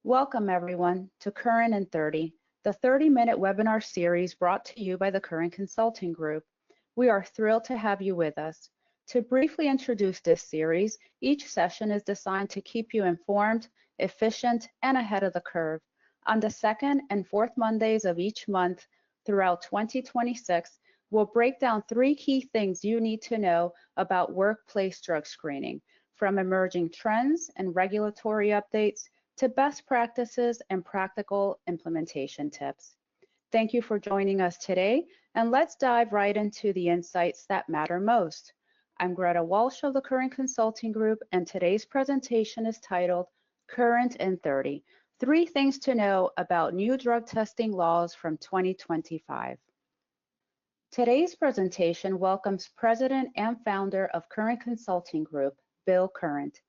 Welcome everyone to Current in 30, the 30-minute webinar series brought to you by the Current Consulting Group. We are thrilled to have you with us. To briefly introduce this series, each session is designed to keep you informed, efficient, and ahead of the curve. On the second and fourth Mondays of each month throughout 2026, we'll break down 3 key things you need to know about workplace drug screening, from emerging trends and regulatory updates to best practices and practical implementation tips. Thank you for joining us today, and let's dive right into the insights that matter most. I'm Greta Walsh of the Current Consulting Group, and today's presentation is titled Current in 30, 3 things to know about new drug testing laws from 2025. Today's presentation welcomes President and Founder of Current Consulting Group, Bill Current.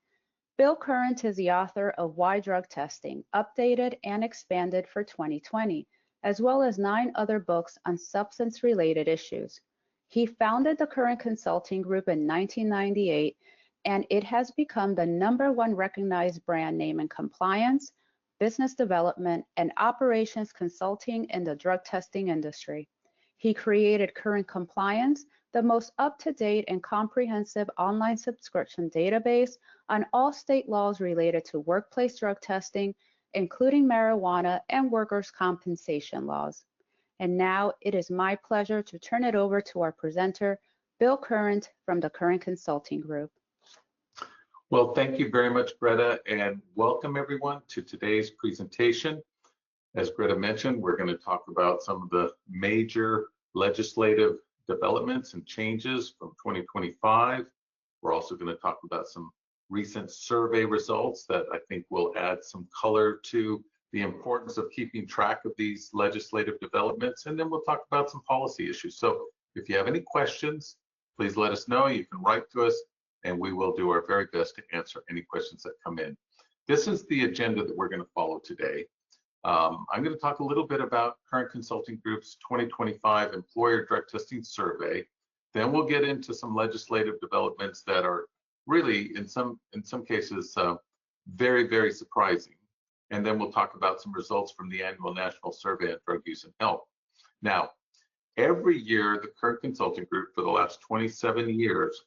Bill Current is the author of Why Drug Testing, Updated and Expanded for 2020, as well as 9 other books on substance-related issues. He founded the Current Consulting Group in 1998, and it has become the #1 recognized brand name in compliance, business development, and operations consulting in the drug testing industry. He created Current Compliance, the most up-to-date and comprehensive online subscription database on all state laws related to workplace drug testing, including marijuana and workers' compensation laws. And now it is my pleasure to turn it over to our presenter, Bill Current from the Current Consulting Group. Well, thank you very much, Greta, and welcome everyone to today's presentation. As Greta mentioned, we're going to talk about some of the major legislative developments and changes from 2025. We're also going to talk about some recent survey results that I think will add some color to the importance of keeping track of these legislative developments. And then we'll talk about some policy issues. So if you have any questions, please let us know. You can write to us and we will do our very best to answer any questions that come in. This is the agenda that we're going to follow today. I'm going to talk a little bit about Current Consulting Group's 2025 Employer Drug Testing Survey. Then we'll get into some legislative developments that are really, in some cases, very, very surprising. And then we'll talk about some results from the annual National Survey on Drug Use and Health. Now, every year, the Current Consulting Group, for the last 27 years,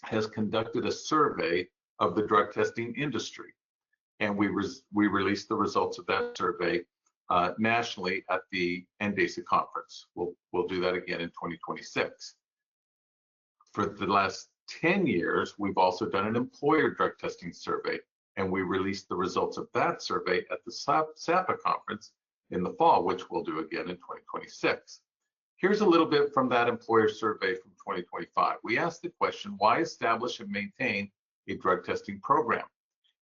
has conducted a survey of the drug testing industry. And we released the results of that survey nationally at the NDASA conference. We'll do that again in 2026. For the last 10 years, we've also done an employer drug testing survey, and we released the results of that survey at the SAPA conference in the fall, which we'll do again in 2026. Here's a little bit from that employer survey from 2025. We asked the question, why establish and maintain a drug testing program?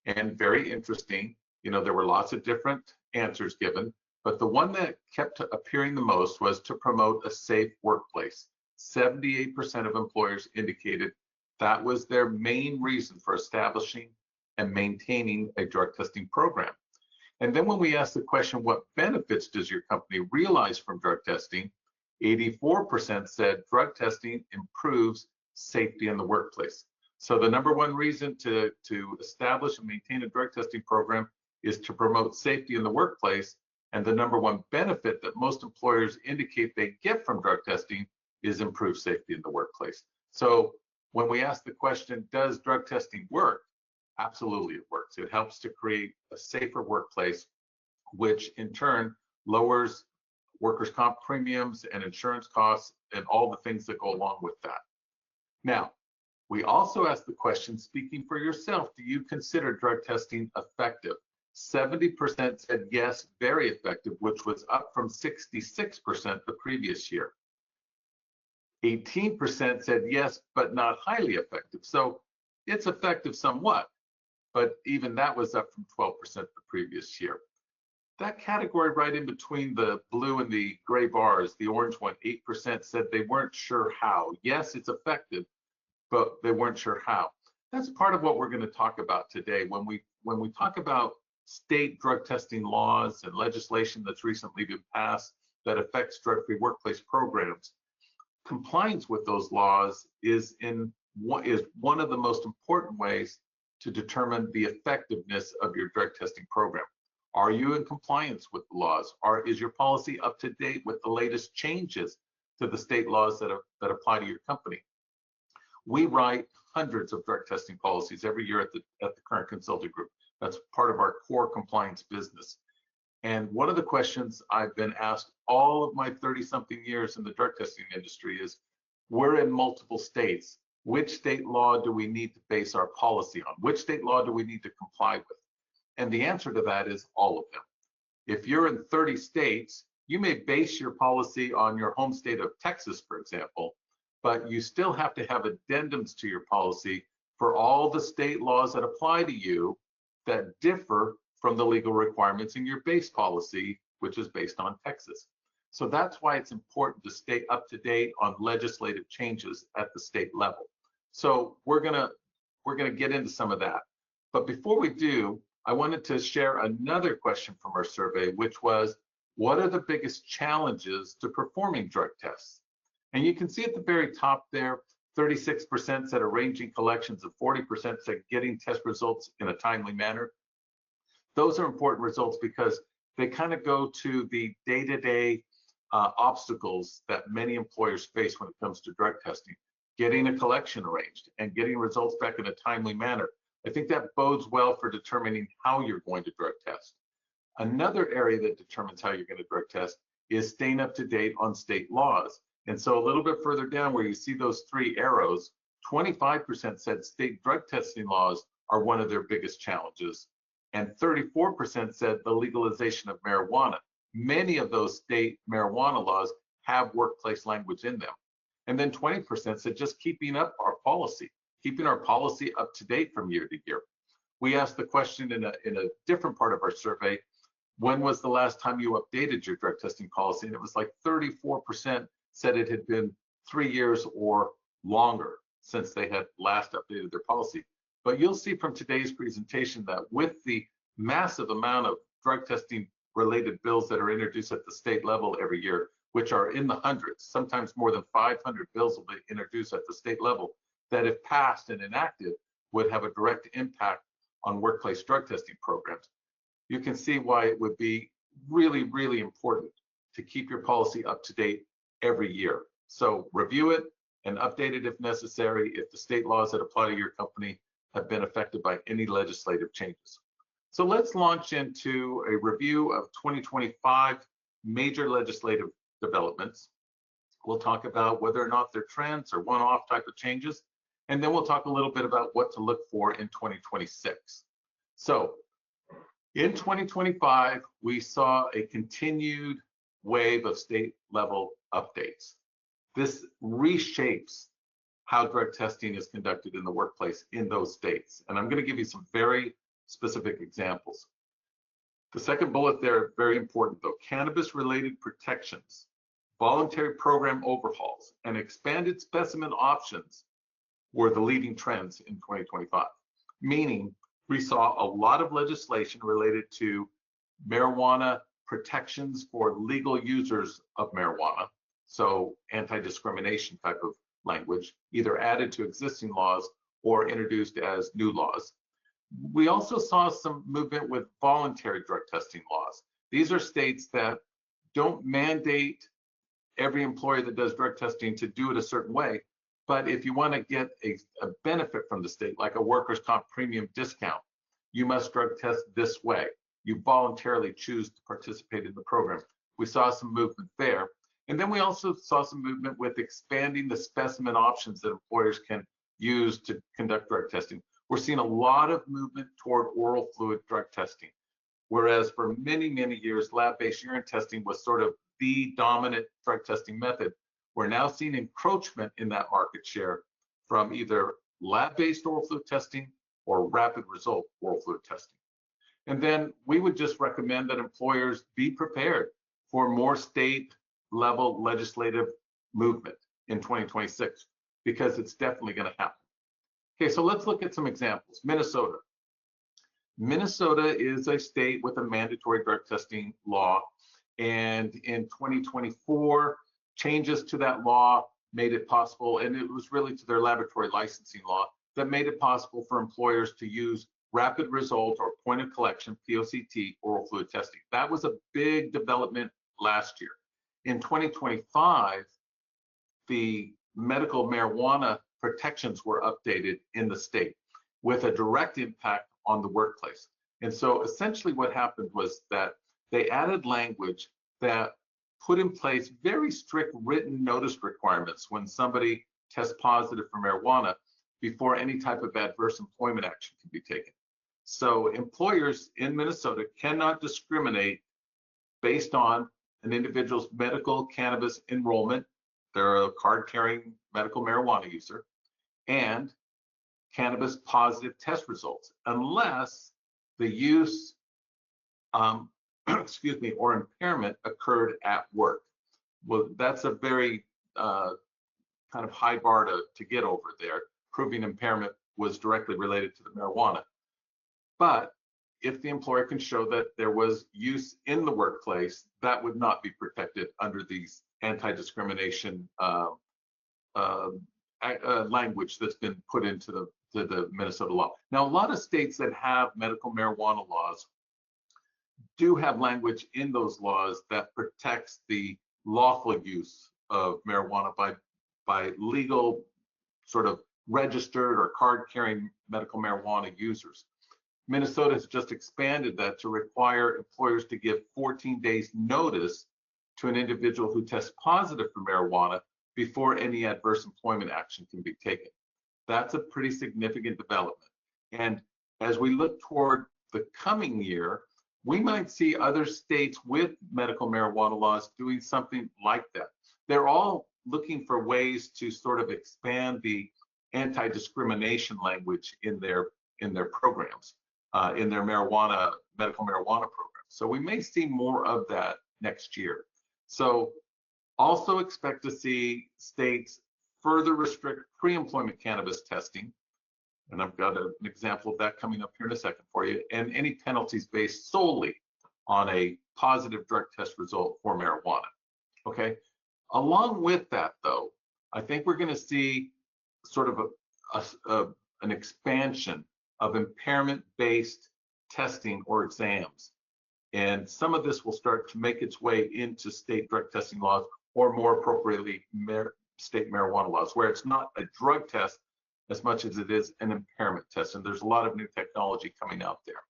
And very interesting, there were lots of different answers given, but the one that kept appearing the most was to promote a safe workplace. 78% of employers indicated that was their main reason for establishing and maintaining a drug testing program. And then when we asked the question, what benefits does your company realize from drug testing? 84% said drug testing improves safety in the workplace. So the #1 reason to establish and maintain a drug testing program is to promote safety in the workplace. And the #1 benefit that most employers indicate they get from drug testing is improved safety in the workplace. So when we ask the question, does drug testing work? Absolutely, it works. It helps to create a safer workplace, which in turn lowers workers' comp premiums and insurance costs and all the things that go along with that. Now, we also asked the question, speaking for yourself, do you consider drug testing effective? 70% said yes, very effective, which was up from 66% the previous year. 18% said yes, but not highly effective. So it's effective somewhat, but even that was up from 12% the previous year. That category right in between the blue and the gray bars, the orange one, 8% said they weren't sure how. Yes, it's effective, but they weren't sure how. That's part of what we're going to talk about today. When we talk about state drug testing laws and legislation that's recently been passed that affects drug-free workplace programs, compliance with those laws is one of the most important ways to determine the effectiveness of your drug testing program. Are you in compliance with the laws? Is your policy up to date with the latest changes to the state laws that apply to your company? We write hundreds of drug testing policies every year at the Current Consulting Group. That's part of our core compliance business. And one of the questions I've been asked all of my 30-something years in the drug testing industry is, we're in multiple states. Which state law do we need to base our policy on? Which state law do we need to comply with? And the answer to that is all of them. If you're in 30 states, you may base your policy on your home state of Texas, for example, but you still have to have addendums to your policy for all the state laws that apply to you that differ from the legal requirements in your base policy, which is based on Texas. So that's why it's important to stay up to date on legislative changes at the state level. So we're gonna get into some of that. But before we do, I wanted to share another question from our survey, which was, what are the biggest challenges to performing drug tests? And you can see at the very top there, 36% said arranging collections and 40% said getting test results in a timely manner. Those are important results because they kind of go to the day-to-day obstacles that many employers face when it comes to drug testing. Getting a collection arranged and getting results back in a timely manner. I think that bodes well for determining how you're going to drug test. Another area that determines how you're going to drug test is staying up to date on state laws. And so a little bit further down where you see those three arrows, 25% said state drug testing laws are one of their biggest challenges. And 34% said the legalization of marijuana. Many of those state marijuana laws have workplace language in them. And then 20% said just keeping up our policy, keeping our policy up to date from year to year. We asked the question in a different part of our survey, when was the last time you updated your drug testing policy? And it was like 34% said it had been 3 years or longer since they had last updated their policy. But you'll see from today's presentation that with the massive amount of drug testing related bills that are introduced at the state level every year, which are in the hundreds, sometimes more than 500 bills will be introduced at the state level, that if passed and enacted would have a direct impact on workplace drug testing programs. You can see why it would be really, really important to keep your policy up to date every year. So review it and update it if necessary, if the state laws that apply to your company have been affected by any legislative changes. So let's launch into a review of 2025 major legislative developments. We'll talk about whether or not they're trends or one-off type of changes, and then we'll talk a little bit about what to look for in 2026. So in 2025, we saw a continued wave of state level updates. This reshapes how drug testing is conducted in the workplace in those states. And I'm going to give you some very specific examples. The second bullet there, very important though, cannabis-related protections, voluntary program overhauls, and expanded specimen options were the leading trends in 2025, meaning we saw a lot of legislation related to marijuana protections for legal users of marijuana, so anti-discrimination type of language, either added to existing laws or introduced as new laws. We also saw some movement with voluntary drug testing laws. These are states that don't mandate every employer that does drug testing to do it a certain way, but if you want to get a benefit from the state, like a workers' comp premium discount, you must drug test this way. You voluntarily choose to participate in the program. We saw some movement there. And then we also saw some movement with expanding the specimen options that employers can use to conduct drug testing. We're seeing a lot of movement toward oral fluid drug testing, whereas for many, many years, lab-based urine testing was sort of the dominant drug testing method. We're now seeing encroachment in that market share from either lab-based oral fluid testing or rapid result oral fluid testing. And then we would just recommend that employers be prepared for more state level legislative movement in 2026, because it's definitely going to happen. Okay, so let's look at some examples. Minnesota. Minnesota is a state with a mandatory drug testing law, and in 2024, changes to that law made it possible, and it was really to their laboratory licensing law that made it possible for employers to use rapid result or point of collection, POCT, oral fluid testing. That was a big development last year. In 2025, the medical marijuana protections were updated in the state with a direct impact on the workplace. And so essentially what happened was that they added language that put in place very strict written notice requirements when somebody tests positive for marijuana before any type of adverse employment action can be taken. So employers in Minnesota cannot discriminate based on an individual's medical cannabis enrollment, they're a card-carrying medical marijuana user, and cannabis positive test results, unless the use, excuse me, or impairment occurred at work. Well, that's a very kind of high bar to get over there. Proving impairment was directly related to the marijuana. But if the employer can show that there was use in the workplace, that would not be protected under these anti-discrimination language that's been put into the Minnesota law. Now, a lot of states that have medical marijuana laws do have language in those laws that protects the lawful use of marijuana by legal sort of registered or card-carrying medical marijuana users. Minnesota has just expanded that to require employers to give 14 days notice to an individual who tests positive for marijuana before any adverse employment action can be taken. That's a pretty significant development. And as we look toward the coming year, we might see other states with medical marijuana laws doing something like that. They're all looking for ways to sort of expand the anti-discrimination language in their programs, in their medical marijuana program. So we may see more of that next year. So also expect to see states further restrict pre-employment cannabis testing. And I've got an example of that coming up here in a second for you, and any penalties based solely on a positive drug test result for marijuana. Okay. Along with that, though, I think we're going to see sort of an expansion of impairment-based testing or exams. And some of this will start to make its way into state drug testing laws, or more appropriately, state marijuana laws, where it's not a drug test as much as it is an impairment test. And there's a lot of new technology coming out there.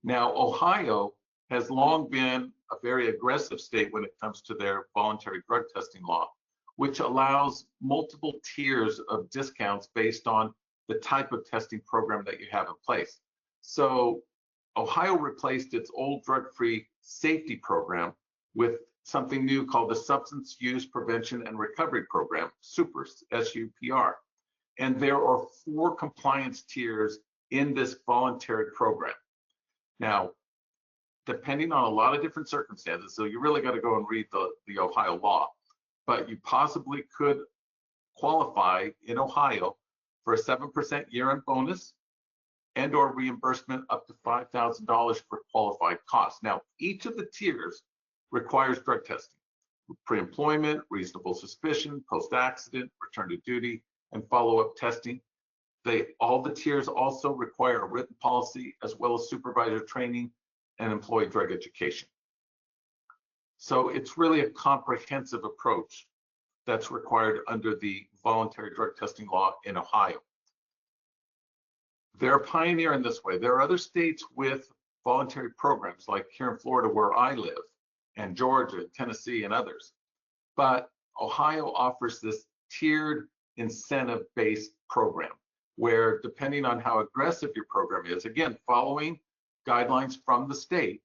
Now, Ohio has long been a very aggressive state when it comes to their voluntary drug testing law, which allows multiple tiers of discounts based on the type of testing program that you have in place. So Ohio replaced its old drug-free safety program with something new called the Substance Use Prevention and Recovery Program, SUPR, S-U-P-R. And there are 4 compliance tiers in this voluntary program. Now, depending on a lot of different circumstances, so you really got to go and read the Ohio law, but you possibly could qualify in Ohio for a 7% year-end bonus and or reimbursement up to $5,000 for qualified costs. Now, each of the tiers requires drug testing: pre-employment, reasonable suspicion, post-accident, return to duty, and follow-up testing. All the tiers also require a written policy as well as supervisor training and employee drug education. So it's really a comprehensive approach that's required under the voluntary drug testing law in Ohio. They're a pioneer in this way. There are other states with voluntary programs, like here in Florida where I live, and Georgia, Tennessee, and others. But Ohio offers this tiered incentive-based program where, depending on how aggressive your program is, again, following guidelines from the state,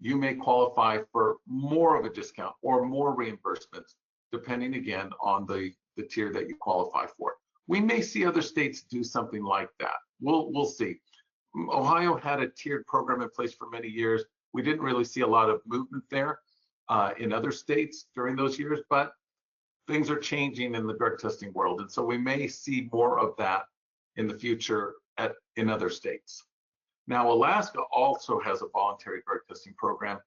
you may qualify for more of a discount or more reimbursements, depending again on the tier that you qualify for. We may see other states do something like that. We'll see. Ohio had a tiered program in place for many years. We didn't really see a lot of movement there in other states during those years, but things are changing in the drug testing world. And so we may see more of that in the future in other states. Now, Alaska also has a voluntary drug testing program,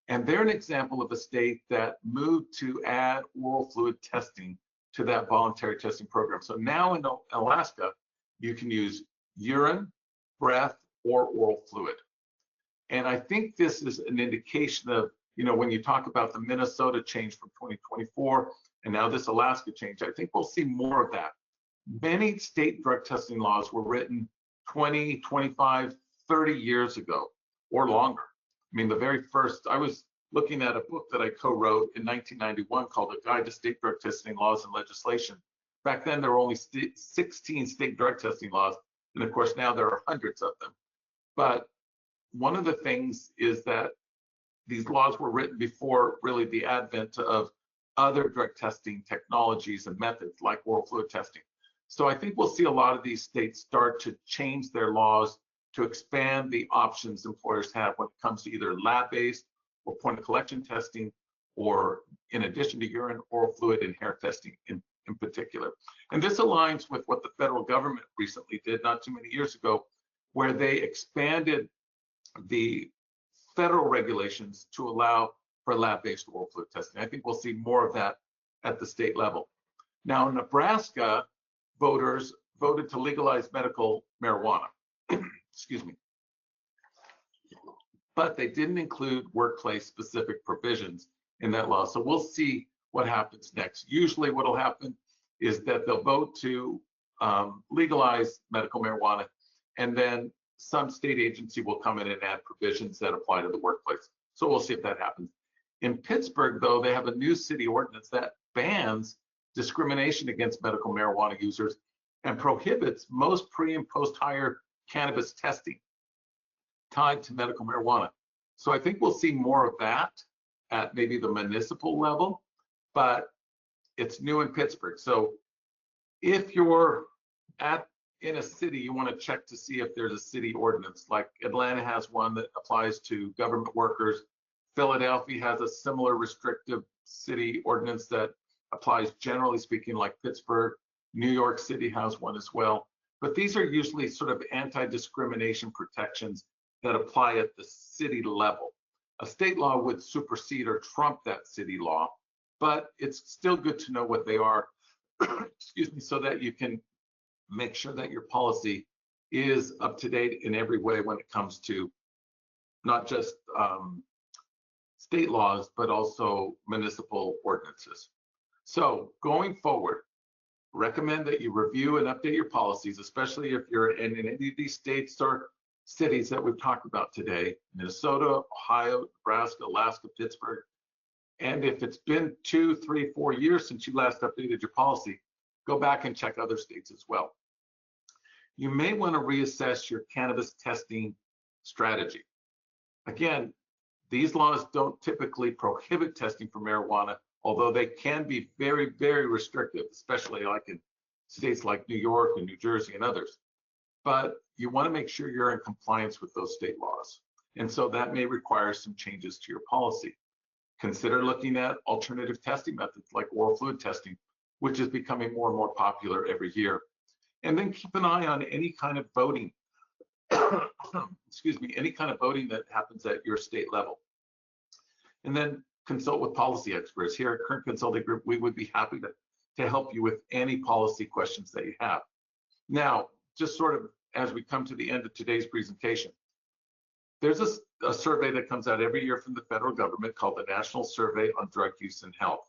and they're an example of a state that moved to add oral fluid testing to that voluntary testing program. So now in Alaska, you can use urine, breath, or oral fluid. And I think this is an indication of, when you talk about the Minnesota change from 2024 and now this Alaska change, I think we'll see more of that. Many state drug testing laws were written 20, 25, 30 years ago or longer. I mean, the very first, I was looking at a book that I co-wrote in 1991 called A Guide to State Drug Testing Laws and Legislation. Back then, there were only 16 state drug testing laws, and of course, now there are hundreds of them. But one of the things is that these laws were written before really the advent of other drug testing technologies and methods like oral fluid testing. So I think we'll see a lot of these states start to change their laws to expand the options employers have when it comes to either lab-based or point of collection testing, or in addition to urine, oral fluid and hair testing in particular. And this aligns with what the federal government recently did not too many years ago, where they expanded the federal regulations to allow for lab-based oral fluid testing. I think we'll see more of that at the state level. Now, Nebraska voters voted to legalize medical marijuana. Excuse me. But they didn't include workplace-specific provisions in that law. So we'll see what happens next. Usually what will happen is that they'll vote to legalize medical marijuana, and then some state agency will come in and add provisions that apply to the workplace. So we'll see if that happens. In Pittsburgh, though, they have a new city ordinance that bans discrimination against medical marijuana users and prohibits most pre and post-hire cannabis testing tied to medical marijuana. So I think we'll see more of that at maybe the municipal level, but it's new in Pittsburgh. So if you're in a city, you want to check to see if there's a city ordinance. Like Atlanta has one that applies to government workers. Philadelphia has a similar restrictive city ordinance that applies, generally speaking, like Pittsburgh. New York City has one as well. But these are usually sort of anti-discrimination protections that apply at the city level. A state law would supersede or trump that city law, but it's still good to know what they are, excuse me, so that you can make sure that your policy is up to date in every way when it comes to not just state laws, but also municipal ordinances. So going forward, recommend that you review and update your policies, especially if you're in any of these states or cities that we've talked about today: Minnesota, Ohio, Nebraska, Alaska, Pittsburgh. And if it's been 2, 3, 4 years since you last updated your policy, go back and check other states as well. You may want to reassess your cannabis testing strategy. Again, these laws don't typically prohibit testing for marijuana, although they can be very, very restrictive, especially like in states like New York and New Jersey and others. But you want to make sure you're in compliance with those state laws. And so that may require some changes to your policy. Consider looking at alternative testing methods like oral fluid testing, which is becoming more and more popular every year. And then keep an eye on any kind of voting, excuse me, any kind of voting that happens at your state level. And then consult with policy experts. Here at Kern Consulting Group, we would be happy to help you with any policy questions that you have. Now, just sort of as we come to the end of today's presentation, there's a survey that comes out every year from the federal government called the National Survey on Drug Use and Health.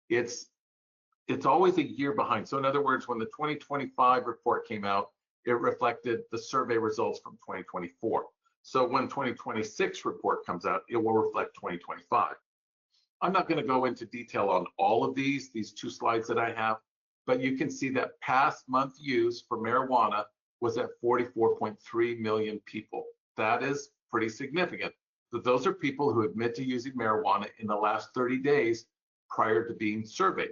It's always a year behind. So in other words, when the 2025 report came out, it reflected the survey results from 2024. So when 2026 report comes out, it will reflect 2025. I'm not going to go into detail on all of these 2 slides that I have, but you can see that past month use for marijuana was at 44.3 million people. That is pretty significant. So those are people who admit to using marijuana in the last 30 days prior to being surveyed.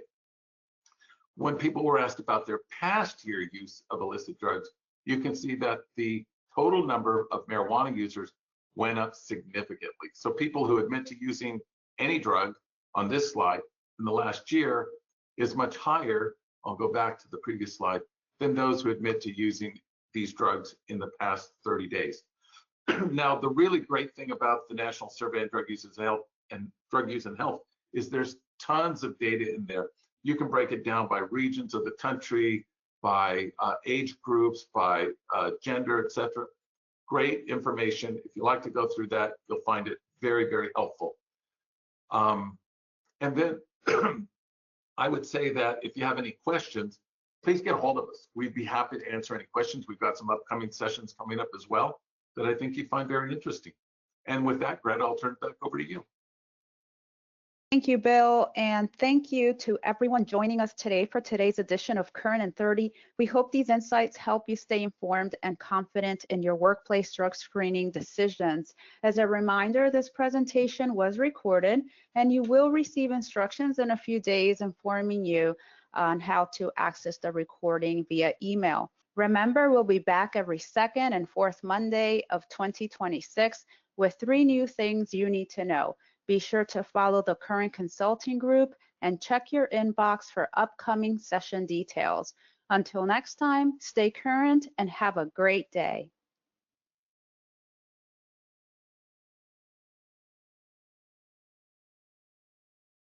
When people were asked about their past year use of illicit drugs, you can see that the total number of marijuana users went up significantly. So people who admit to using any drug on this slide in the last year is much higher, I'll go back to the previous slide, than those who admit to using these drugs in the past 30 days. Now, the really great thing about the National Survey on Drug Use and Health is there's tons of data in there. You can break it down by regions of the country, by age groups, by gender, etc. great information. If you like to go through that, you'll find it very, very helpful. And then I would say that if you have any questions, please get a hold of us. We'd be happy to answer any questions. We've got some upcoming sessions coming up as well that I think you find very interesting. And with that, Greta, I'll turn it back over to you. Thank you, Bill, and thank you to everyone joining us today for today's edition of Current in 30. We hope these insights help you stay informed and confident in your workplace drug screening decisions. As a reminder, this presentation was recorded, and you will receive instructions in a few days informing you on how to access the recording via email. Remember, we'll be back every second and fourth Monday of 2026 with 3 new things you need to know. Be sure to follow the Current Consulting Group and check your inbox for upcoming session details. Until next time, stay current and have a great day.